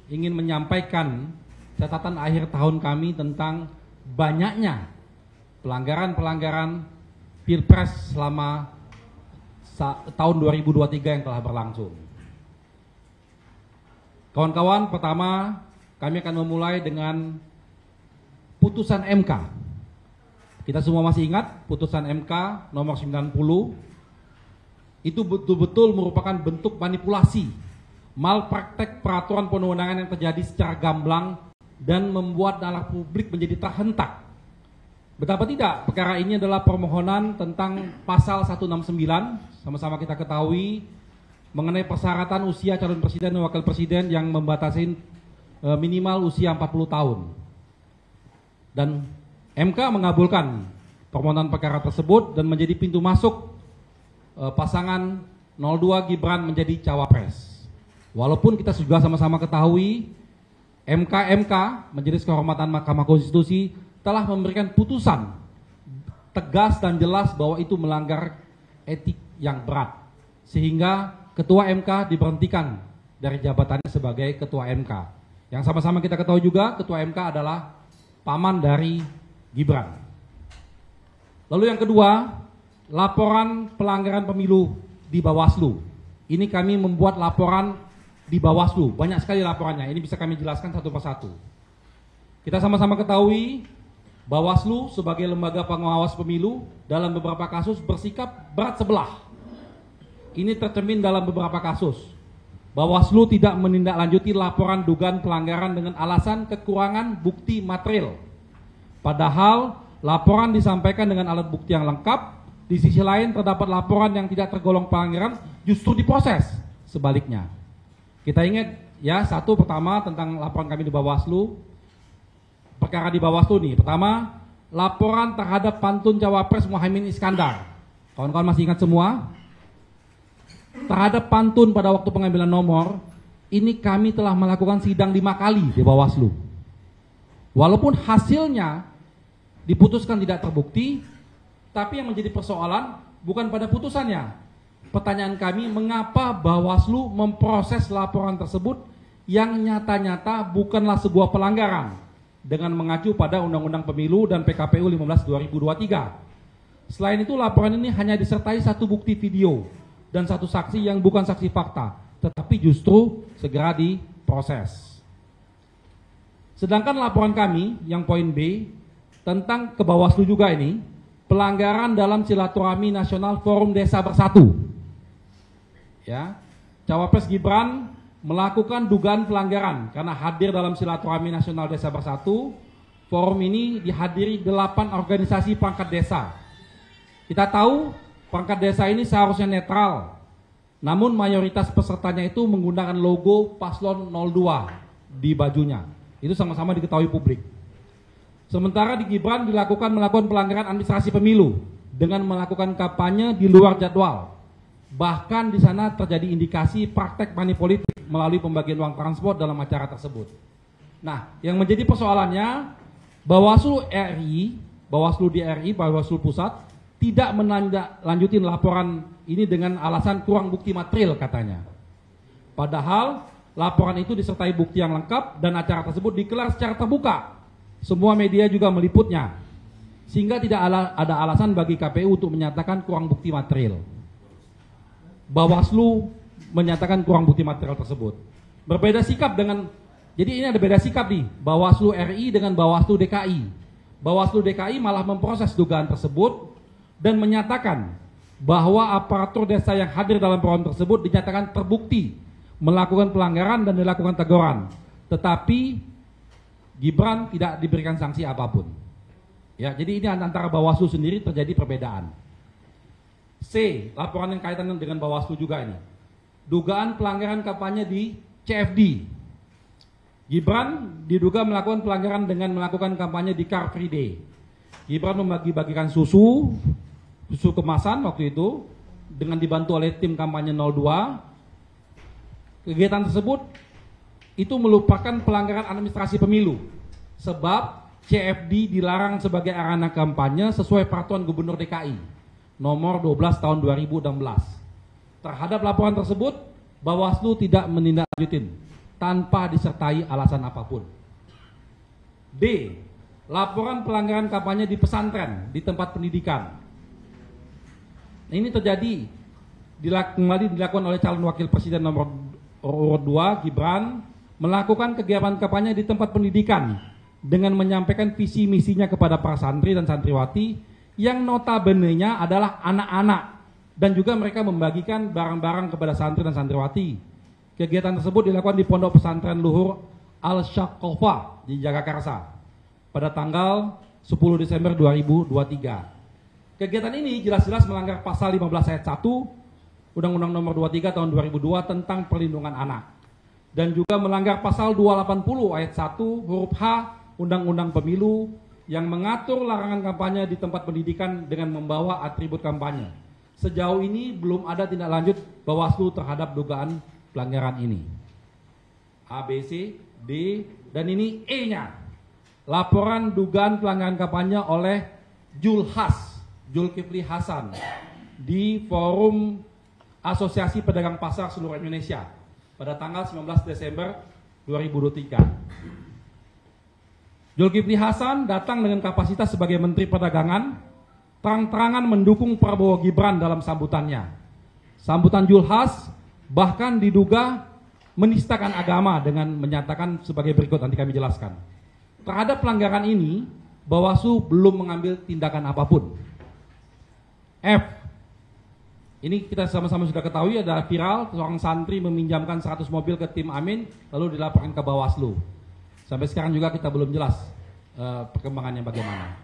ingin menyampaikan catatan akhir tahun kami tentang banyaknya pelanggaran-pelanggaran Pilpres selama tahun 2023 yang telah berlangsung. Kawan-kawan, pertama kami akan memulai dengan putusan MK. Kita semua masih ingat putusan MK nomor 90. Itu betul-betul merupakan bentuk manipulasi, malpraktek peraturan perundang-undangan yang terjadi secara gamblang dan membuat nalar publik menjadi terhentak. Betapa tidak, perkara ini adalah permohonan tentang pasal 169, sama-sama kita ketahui, mengenai persyaratan usia calon presiden dan wakil presiden yang membatasi minimal usia 40 tahun. Dan MK mengabulkan permohonan perkara tersebut dan menjadi pintu masuk pasangan 02 Gibran menjadi cawapres. Walaupun kita juga sama-sama ketahui MK Majelis Kehormatan Mahkamah Konstitusi telah memberikan putusan tegas dan jelas bahwa itu melanggar etik yang berat, sehingga Ketua MK diberhentikan dari jabatannya sebagai Ketua MK. Yang sama-sama kita ketahui juga Ketua MK adalah paman dari Gibran. Lalu yang kedua, laporan pelanggaran pemilu di Bawaslu. Ini kami membuat laporan di Bawaslu, banyak sekali laporannya. Ini bisa kami jelaskan satu persatu. Kita sama-sama ketahui Bawaslu sebagai lembaga pengawas pemilu dalam beberapa kasus bersikap berat sebelah. Ini tercermin dalam beberapa kasus. Bawaslu tidak menindaklanjuti laporan dugaan pelanggaran dengan alasan kekurangan bukti material. Padahal laporan disampaikan dengan alat bukti yang lengkap. Di sisi lain terdapat laporan yang tidak tergolong pelanggaran justru diproses sebaliknya. Kita ingat ya, satu pertama tentang laporan kami di Bawaslu. Perkara di Bawaslu nih, pertama laporan terhadap pantun Cawapres Muhaimin Iskandar. Kawan-kawan masih ingat semua? Terhadap pantun pada waktu pengambilan nomor, ini kami telah melakukan sidang 5 kali di Bawaslu. Walaupun hasilnya diputuskan tidak terbukti, tapi yang menjadi persoalan bukan pada putusannya. Pertanyaan kami, mengapa Bawaslu memproses laporan tersebut yang nyata-nyata bukanlah sebuah pelanggaran dengan mengacu pada Undang-Undang Pemilu dan PKPU 15/2023. Selain itu, laporan ini hanya disertai satu bukti video dan satu saksi yang bukan saksi fakta, tetapi justru segera diproses. Sedangkan laporan kami yang poin B tentang ke Bawaslu juga ini, pelanggaran dalam silaturahmi nasional Forum Desa Bersatu. Ya, Cawapres Gibran melakukan dugaan pelanggaran karena hadir dalam silaturahmi nasional Desa Bersatu. Forum ini dihadiri 8 organisasi perangkat desa. Kita tahu perangkat desa ini seharusnya netral, namun mayoritas pesertanya itu menggunakan logo paslon 02 di bajunya. Itu sama-sama diketahui publik. Sementara di Gibran melakukan pelanggaran administrasi pemilu dengan melakukan kampanye di luar jadwal. Bahkan di sana terjadi indikasi praktek money politik melalui pembagian uang transport dalam acara tersebut. Nah, yang menjadi persoalannya, Bawaslu RI, Bawaslu Pusat tidak menindaklanjutin laporan ini dengan alasan kurang bukti material katanya. Padahal laporan itu disertai bukti yang lengkap dan acara tersebut digelar secara terbuka. Semua media juga meliputnya. Sehingga tidak ada alasan bagi KPU untuk menyatakan kurang bukti material. Bawaslu menyatakan kurang bukti material tersebut. Berbeda sikap dengan, jadi ini ada beda sikap nih, Bawaslu RI dengan Bawaslu DKI. Bawaslu DKI malah memproses dugaan tersebut dan menyatakan bahwa aparatur desa yang hadir dalam forum tersebut dinyatakan terbukti melakukan pelanggaran dan dilakukan teguran. Tetapi Gibran tidak diberikan sanksi apapun. Ya, jadi ini antara Bawaslu sendiri terjadi perbedaan. C, laporan yang kaitan dengan Bawaslu juga ini. Dugaan pelanggaran kampanye di CFD. Gibran diduga melakukan pelanggaran dengan melakukan kampanye di Car Free Day. Gibran membagi-bagikan susu kemasan waktu itu dengan dibantu oleh tim kampanye 02. Kegiatan tersebut itu merupakan pelanggaran administrasi pemilu. Sebab CFD dilarang sebagai arena kampanye sesuai peraturan Gubernur DKI nomor 12 tahun 2016. Terhadap laporan tersebut, Bawaslu tidak menindaklanjutin. tanpa disertai alasan apapun. D. Laporan pelanggaran kampanye di pesantren, di tempat pendidikan. Ini terjadi kembali dilakukan oleh calon wakil presiden nomor urut 2 Gibran melakukan kegiatan kampanye di tempat pendidikan dengan menyampaikan visi misinya kepada para santri dan santriwati yang notabene-nya adalah anak-anak, dan juga mereka membagikan barang-barang kepada santri dan santriwati. Kegiatan tersebut dilakukan di Pondok Pesantren Luhur Al-Syaqofah di Jagakarsa pada tanggal 10 Desember 2023. Kegiatan ini jelas-jelas melanggar pasal 15 ayat 1 Undang-Undang Nomor 23 Tahun 2002 tentang Perlindungan Anak, dan juga melanggar pasal 280 ayat 1 huruf H Undang-Undang Pemilu yang mengatur larangan kampanye di tempat pendidikan dengan membawa atribut kampanye. Sejauh ini belum ada tindak lanjut Bawaslu terhadap dugaan pelanggaran ini. A, B, C, D, dan ini E-nya. Laporan dugaan pelanggaran kampanye oleh Zulkifli Hasan di Forum Asosiasi Pedagang Pasar Seluruh Indonesia pada tanggal 19 Desember 2023. Zulkifli Hasan datang dengan kapasitas sebagai Menteri Perdagangan, terang-terangan mendukung Prabowo Gibran dalam sambutannya. Sambutan Zulhas bahkan diduga menistakan agama dengan menyatakan sebagai berikut, nanti kami jelaskan. Terhadap pelanggaran ini, Bawaslu belum mengambil tindakan apapun. F. Ini kita sama-sama sudah ketahui, ada viral seorang santri meminjamkan 100 mobil ke tim Amin lalu dilaporkan ke Bawaslu. Sampai sekarang juga kita belum jelas perkembangannya bagaimana.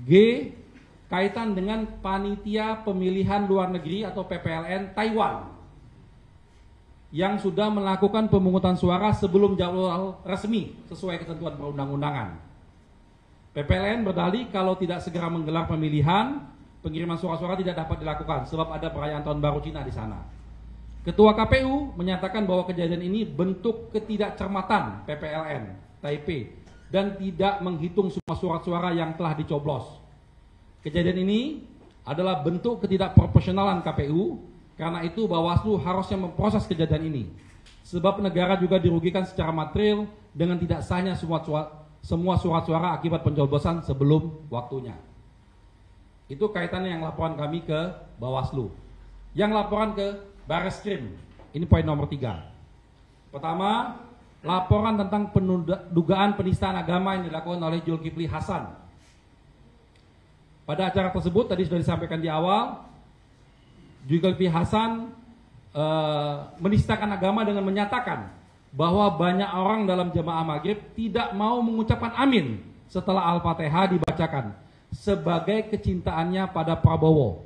G. Kaitan dengan Panitia Pemilihan Luar Negeri atau PPLN Taiwan yang sudah melakukan pemungutan suara sebelum jadwal resmi sesuai ketentuan perundang-undangan. PPLN berdalih kalau tidak segera menggelar pemilihan, pengiriman surat-suara tidak dapat dilakukan sebab ada perayaan Tahun Baru Cina di sana. Ketua KPU menyatakan bahwa kejadian ini bentuk ketidakcermatan PPLN Taipei dan tidak menghitung semua surat suara yang telah dicoblos. Kejadian ini adalah bentuk ketidakprofesionalan KPU. Karena itu Bawaslu harusnya memproses kejadian ini. Sebab negara juga dirugikan secara material dengan tidak sahnya semua surat suara akibat pencoblosan sebelum waktunya. Itu kaitannya yang laporan kami ke Bawaslu. Yang laporan ke Barreskrim, ini poin nomor 3. Pertama, laporan tentang dugaan penistaan agama yang dilakukan oleh Zulkifli Hasan. Pada acara tersebut tadi sudah disampaikan di awal, Zulkifli Hasan menistakan agama dengan menyatakan bahwa banyak orang dalam jemaah maghrib tidak mau mengucapkan amin setelah Al-Fatihah dibacakan sebagai kecintaannya pada Prabowo.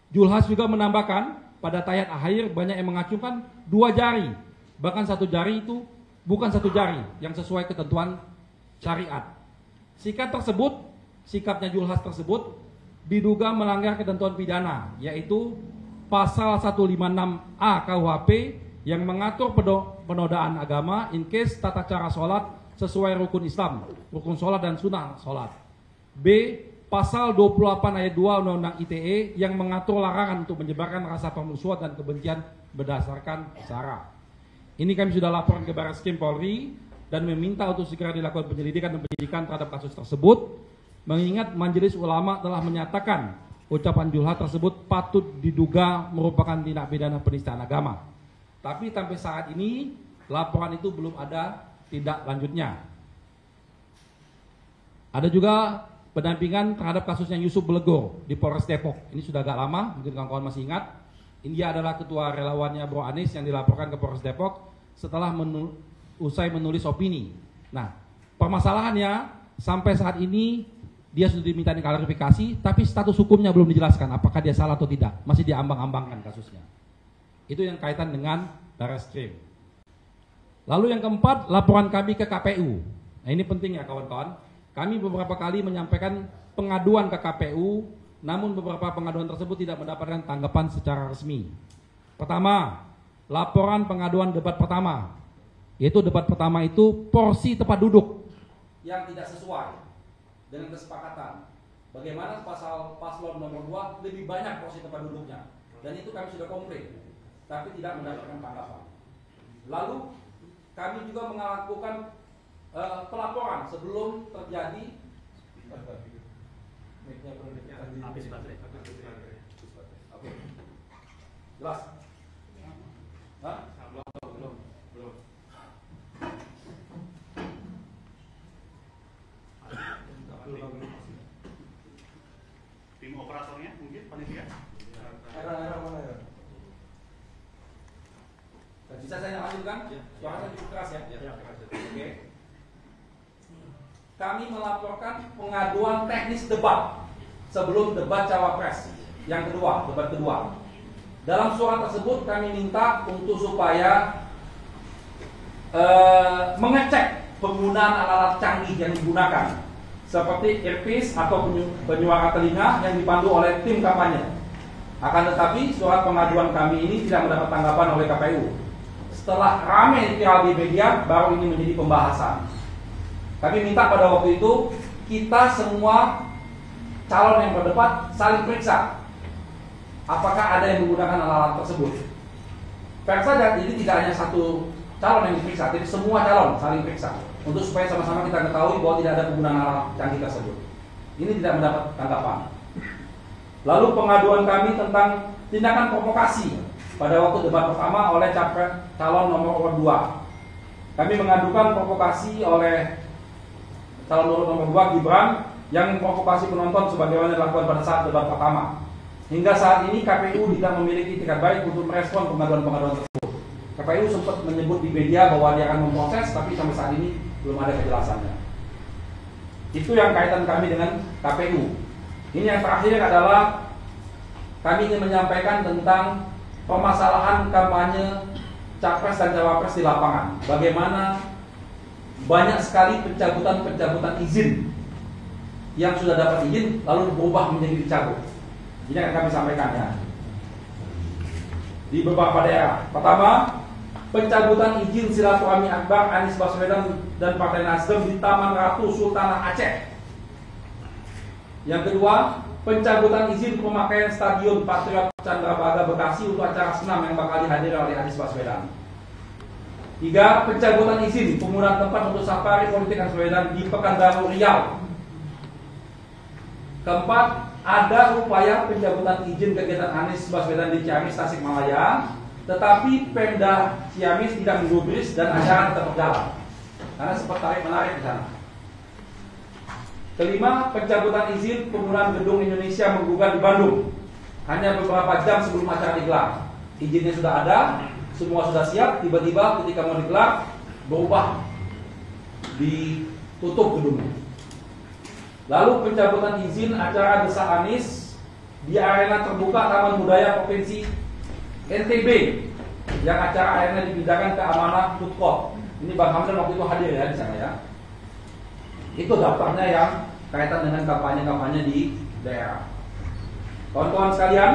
Zulhas juga menambahkan pada tayat akhir banyak yang mengacungkan 2 jari, bahkan 1 jari itu bukan 1 jari yang sesuai ketentuan syariat. Sikapnya Zulhas tersebut diduga melanggar ketentuan pidana, yaitu Pasal 156A KUHP yang mengatur penodaan agama in case tata cara sholat sesuai rukun Islam, rukun sholat dan sunnah sholat. B. Pasal 28 ayat 2 Undang-Undang ITE yang mengatur larangan untuk menyebarkan rasa permusuhan dan kebencian berdasarkan sara. Ini kami sudah laporan ke Barreskrim Polri dan meminta untuk segera dilakukan penyelidikan dan penyidikan terhadap kasus tersebut, mengingat Majelis Ulama telah menyatakan ucapan Zulhas tersebut patut diduga merupakan tindak pidana penistaan agama. Tapi sampai saat ini laporan itu belum ada tindak lanjutnya. Ada juga pendampingan terhadap kasusnya Yusuf Belegor di Polres Depok. Ini sudah agak lama, mungkin kawan-kawan masih ingat. Dia adalah ketua relawannya Bro Anies yang dilaporkan ke Polres Depok setelah usai menulis opini. Nah, permasalahannya sampai saat ini dia sudah diminta klarifikasi, tapi status hukumnya belum dijelaskan apakah dia salah atau tidak. Masih diambang-ambangkan kasusnya. Itu yang kaitan dengan Barreskrim. Lalu yang keempat, laporan kami ke KPU. Nah, ini penting ya kawan-kawan. Kami beberapa kali menyampaikan pengaduan ke KPU, namun beberapa pengaduan tersebut tidak mendapatkan tanggapan secara resmi. Pertama, laporan pengaduan debat pertama. Yaitu debat pertama itu porsi tempat duduk yang tidak sesuai dengan kesepakatan. Bagaimana paslon nomor 2 lebih banyak porsi tempat duduknya. Dan itu kami sudah komplain, tapi tidak mendapatkan tanggapan. Lalu kami juga melakukan pelaporan sebelum terjadi. Oke. Jelas? Hah? Belum. Tim operatornya mungkin panitia? Bisa saya lanjutkan? Suaranya cukup keras ya? Oke. Kami melaporkan pengaduan teknis debat sebelum debat cawapres yang kedua, debat kedua. Dalam surat tersebut kami minta untuk supaya mengecek penggunaan alat-alat canggih yang digunakan seperti earpiece atau penyuara telinga yang dipandu oleh tim kampanye. Akan tetapi surat pengaduan kami ini tidak mendapat tanggapan oleh KPU. Setelah ramai viral di media, baru ini menjadi pembahasan. Kami minta pada waktu itu kita semua calon yang berdebat saling periksa apakah ada yang menggunakan alat-alat tersebut. Periksa jadi tidak hanya satu calon yang diperiksa, tapi semua calon saling periksa untuk supaya sama-sama kita ketahui bahwa tidak ada penggunaan alat canggih tersebut. Ini tidak mendapat tanggapan. Lalu pengaduan kami tentang tindakan provokasi pada waktu debat pertama oleh capres calon nomor 2. Kami mengadukan provokasi oleh calon nomor 2 Gibran yang memprovokasi penonton sebagaimana dilakukan pada saat debat pertama. Hingga saat ini KPU tidak memiliki itikat baik untuk merespon pengaduan-pengaduan tersebut. KPU sempat menyebut di media bahwa dia akan memproses, tapi sampai saat ini belum ada kejelasannya. Itu yang kaitan kami dengan KPU. Ini yang terakhir adalah kami ingin menyampaikan tentang permasalahan kampanye capres dan cawapres di lapangan. Bagaimana banyak sekali pencabutan izin yang sudah dapat izin lalu berubah menjadi dicabut. Ini akan kami sampaikan ya. Di beberapa daerah. Pertama, pencabutan izin silaturahmi akbar Anies Baswedan dan Partai Nasdem di Taman Ratu Sultanah Aceh. Yang kedua, pencabutan izin pemakaian Stadion Patriot Candrabaga Bekasi untuk acara senam yang bakal dihadiri oleh Anies Baswedan. 3. Pencabutan izin penggunaan tempat untuk safari politik Anies Baswedan di Pekanbaru Riau. 4. Ada upaya pencabutan izin kegiatan Anies Baswedan di Ciamis, Tasikmalaya, tetapi Pemda Ciamis tidak menggubris dan acara tetap berjalan karena sempat tarik-menarik di sana. 5. Pencabutan izin penggunaan gedung Indonesia Menggugat di Bandung hanya beberapa jam sebelum acara digelar. Izinnya sudah ada, semua sudah siap, tiba-tiba ketika mau digelar berubah, ditutup gedungnya. Lalu pencabutan izin acara Desak Anies di arena terbuka Taman Budaya Provinsi NTB yang acara akhirnya dipindahkan ke Amanah Food Court. Ini Bang Hamdan waktu itu hadir ya di sana ya. Itu daftarnya yang kaitan dengan kampanye-kampanye di daerah. Kawan-kawan sekalian,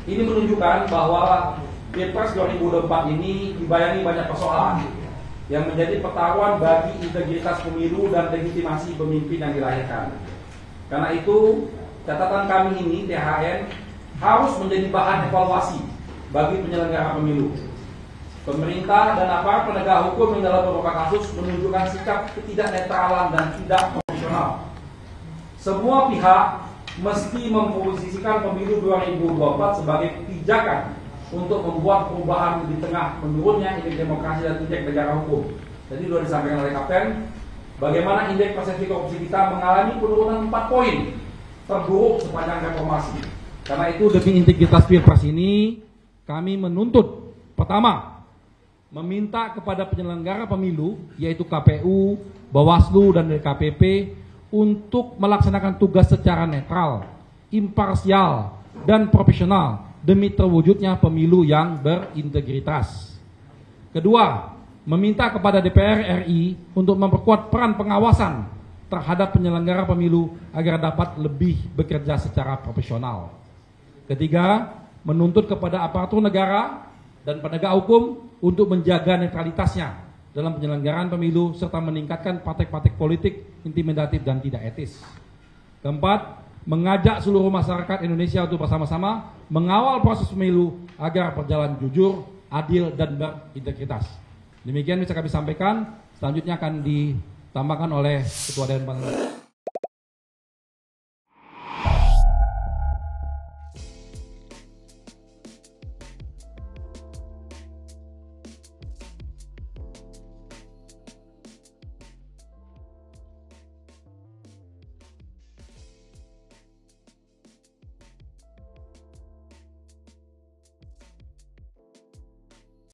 ini menunjukkan bahwa Pilpres 2024 ini dibayangi banyak persoalan yang menjadi pertaruhan bagi integritas pemilu dan legitimasi pemimpin yang dilahirkan. Karena itu, catatan kami ini THN harus menjadi bahan evaluasi bagi penyelenggara pemilu. Pemerintah dan aparat penegak hukum yang dalam beberapa kasus menunjukkan sikap ketidaknetralan dan tidak profesional. Semua pihak mesti memposisikan pemilu 2024 sebagai pijakan untuk membuat perubahan di tengah menurunnya indeks demokrasi dan indeks negara hukum. Jadi sudah disampaikan oleh Kapten, bagaimana indeks persepsi korupsi kita mengalami penurunan 4 poin terburuk sepanjang reformasi. Karena itu demi integritas Pilpres ini, kami menuntut pertama, meminta kepada penyelenggara pemilu yaitu KPU, Bawaslu dan DKPP untuk melaksanakan tugas secara netral, imparsial dan profesional demi terwujudnya pemilu yang berintegritas. Kedua, meminta kepada DPR RI untuk memperkuat peran pengawasan terhadap penyelenggara pemilu agar dapat lebih bekerja secara profesional. Ketiga, menuntut kepada aparatur negara dan penegak hukum untuk menjaga netralitasnya dalam penyelenggaraan pemilu serta meningkatkan praktek-praktek politik intimidatif dan tidak etis. Keempat, mengajak seluruh masyarakat Indonesia untuk bersama-sama mengawal proses pemilu agar berjalan jujur, adil, dan berintegritas. Demikian bisa kami sampaikan. Selanjutnya akan ditambahkan oleh Ketua Dewan Pengawas.